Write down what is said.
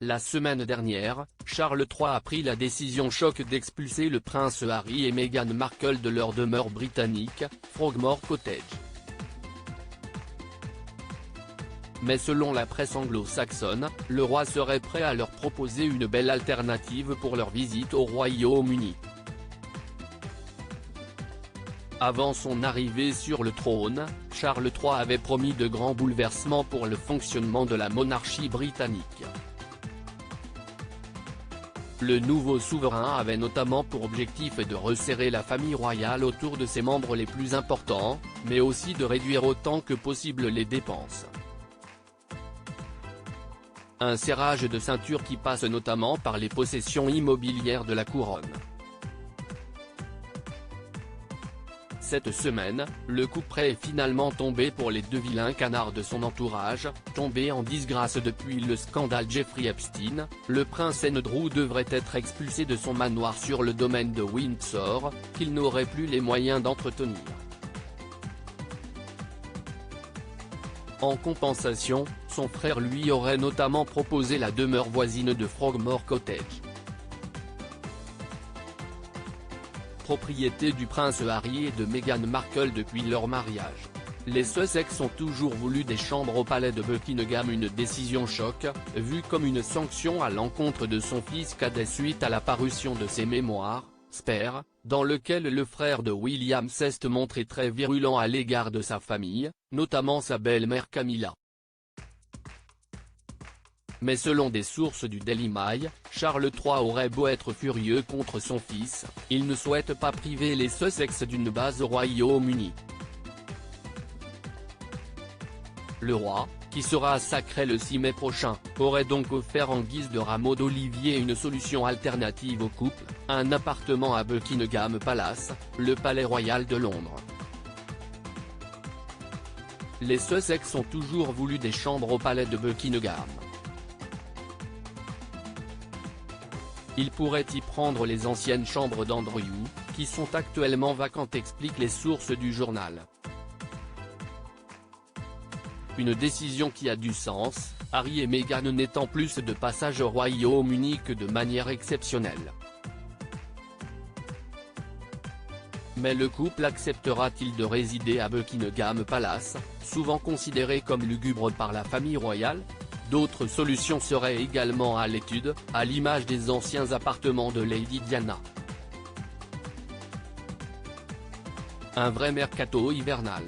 La semaine dernière, Charles III a pris la décision choc d'expulser le prince Harry et Meghan Markle de leur demeure britannique, Frogmore Cottage. Mais selon la presse anglo-saxonne, le roi serait prêt à leur proposer une belle alternative pour leur visite au Royaume-Uni. Avant son arrivée sur le trône, Charles III avait promis de grands bouleversements pour le fonctionnement de la monarchie britannique. Le nouveau souverain avait notamment pour objectif de resserrer la famille royale autour de ses membres les plus importants, mais aussi de réduire autant que possible les dépenses. Un serrage de ceinture qui passe notamment par les possessions immobilières de la couronne. Cette semaine, le coup près est finalement tombé pour les deux vilains canards de son entourage, tombés en disgrâce depuis le scandale Jeffrey Epstein. Le prince Andrew devrait être expulsé de son manoir sur le domaine de Windsor, qu'il n'aurait plus les moyens d'entretenir. En compensation, son frère lui aurait notamment proposé la demeure voisine de Frogmore Cottage. Propriété du prince Harry et de Meghan Markle depuis leur mariage. Les Sussex ont toujours voulu des chambres au palais de Buckingham, une décision choc, vue comme une sanction à l'encontre de son fils cadet suite à la parution de ses mémoires, Spare, dans lequel le frère de William s'est montré très virulent à l'égard de sa famille, notamment sa belle-mère Camilla. Mais selon des sources du Daily Mail, Charles III aurait beau être furieux contre son fils, il ne souhaite pas priver les Sussex d'une base au Royaume-Uni. Le roi, qui sera sacré le 6 mai prochain, aurait donc offert en guise de rameau d'olivier une solution alternative au couple, un appartement à Buckingham Palace, le palais royal de Londres. Les Sussex ont toujours voulu des chambres au palais de Buckingham. Il pourrait y prendre les anciennes chambres d'Andrew, qui sont actuellement vacantes, expliquent les sources du journal. Une décision qui a du sens, Harry et Meghan n'étant plus de passage au Royaume-Uni que de manière exceptionnelle. Mais le couple acceptera-t-il de résider à Buckingham Palace, souvent considéré comme lugubre par la famille royale? D'autres solutions seraient également à l'étude, à l'image des anciens appartements de Lady Diana. Un vrai mercato hivernal.